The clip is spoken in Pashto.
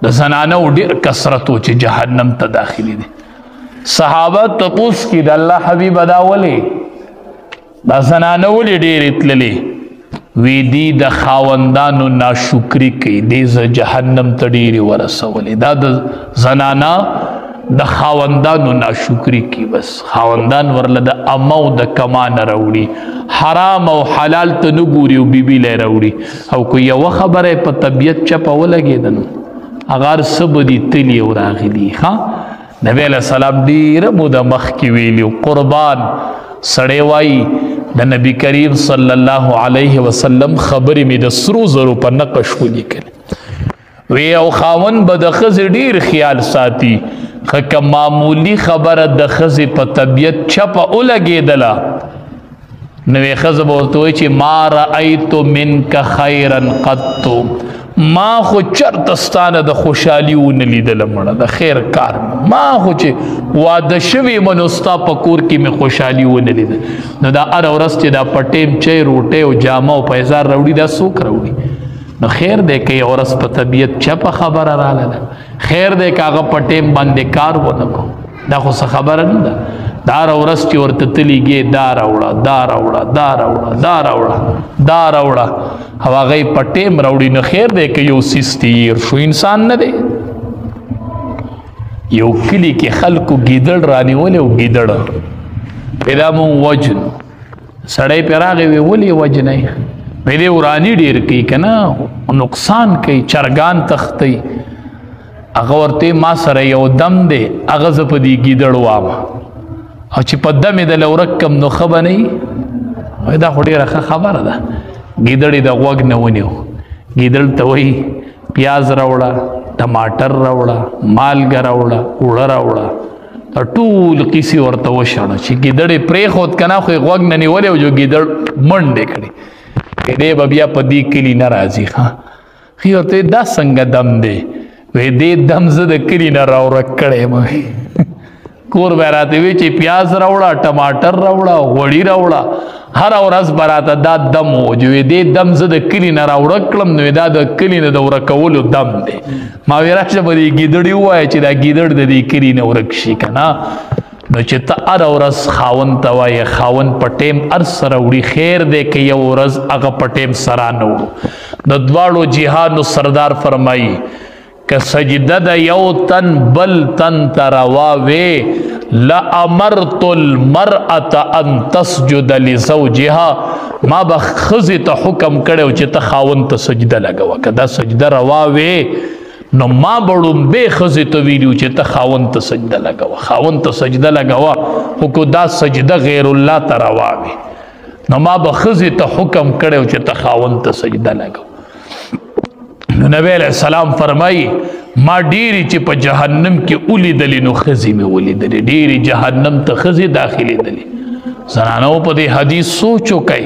د زنانو ډیر کثرت و چې جهنم ته داخلي دي. صحابه تپوس کی د الله حبیب ادا ولې دا زنانه ولې ډېرې تللې؟ وی دي د خاوندانو ناشکري کوي، دې زه جهنم ته ډېرې ورسولې. دا د زنانه د خاوندانو ناشکري کوي، بس خاوندان ورله د امو د کمانه راوړي، حرام او حلال ته نه ګوري او بیبي لی راوړي. او که یوه خبره په طبیعت چپه ولګېده نو هغه هر څه به دي تلي او راغلي. نبی علیہ السلام ډیره موده مخکې ویلي قربان سړی وایي د نبی کریم صلی الله علیه وسلم خبرې مې د سرو زرو په نقش ولیکلې. وی او خاوند به د ښځې ډیر خیال ساتي، که معمولی خبره د ښځې په طبیعت چپه ولګېدله نو ښځه به ورته وایي چې ما رأیت منک خیرا قط، ما خو چرته ستانه د خوشحالي ونه لیدله مړه د خیر کار، ما خو چې واده شوي منو ستا په کور کې مې خوشحالي ونه لیده. نو دا هره ورځ چې دا په ټیم چای روټۍ او جامه او پیزار راوړي دا څوک راوړي؟ نو خیر دی که یوه ورځ په طبیعت چپه خبره راغله، خیر دی که هغه په ټیم باندې کار ونه کو، دا خو څه خبره نه ده. دا هره ورځ چې ورته تلیږې دا راوړه دا راوړه دا راوړه دا راوړه دا راوړه او هغه یې په ټیم راوړي، نو خیر دی که یو څیز تیر شو انسان نه دی. یو کلي کې خلکو ګیدړ رانیولی او ګیدړ پیدا مو وجنو، سړی پرې راغی وی ولې وجنئ؟ وی دی وراني ډېر کوي که نه نقصان کوي، چرګان تختی. هغه ورته ما سره یو دم دی، هغه زه په دې ګیدړ وامه او چې په دم یې دله ورک کم نو ښه به نه وي. دا خو ډېره ښه خبره ده. ګیدړ یې د غوږ نه ونیو، ګیدړ ته وایي پیاز راوړه، ټماټر راوړه، مالګه راوړه، اوړه راوړه، دا ټول قیسې ورته وشړه. چې ګیدړ یې پرېښود که نه خو یې غوږ نه نیولی او جو ګیدړ منډې کړې، دی به بیا په دې کلي نه راځي. ښه ورته دا څنګه دم دی؟ وی دې دم زه د کلي نه راورک کړی یم. کور به راته وی چې پیاز راوړه، ټماټر راوړه، غوړي راوړه، هره ورځ به راته دا دم و چې وی دې دم زه د کلي نه راورک کړم، نو دا د کلي نه د ورکولو دم دی. ما وی راشه به دې ګیدړې ووایه چې دا ګیدړ د دې کلي نه ورک شي که نه. نو چې ته هره ورځ خاوند ته وایې خاوند په ټیم هر څه راوړي، خیر دی که یو ورځ هغه په ټیم سره نه وړو. د دواړو جهانو سردار فرمایي که سجده د یو تن بل تن ته روا وې لامرت المرأة ان تسجد لزوجها، ما به ښځې ته حکم کړی چې ته خاوند ته سجده لګوه. که دا سجده روا وې نو ما به ړومبې ښځې ته ویلي چې ته خاوند ته سجده لګوه، خاوند ته سجده لګوه. خو که دا سجده غیر الله ته روا وې نو ما به ښځې ته حکم کړی چې ته خاوند ته سجده لګوه. نو نبی علیہ السلام فرمائی ما ډیری چې په جهنم کې ولیدلې نو ښځې مې ولیدلې، ډیری جهنم ته ښځې داخلېدلې. زنانو په دې حدیث سوچ وکئ.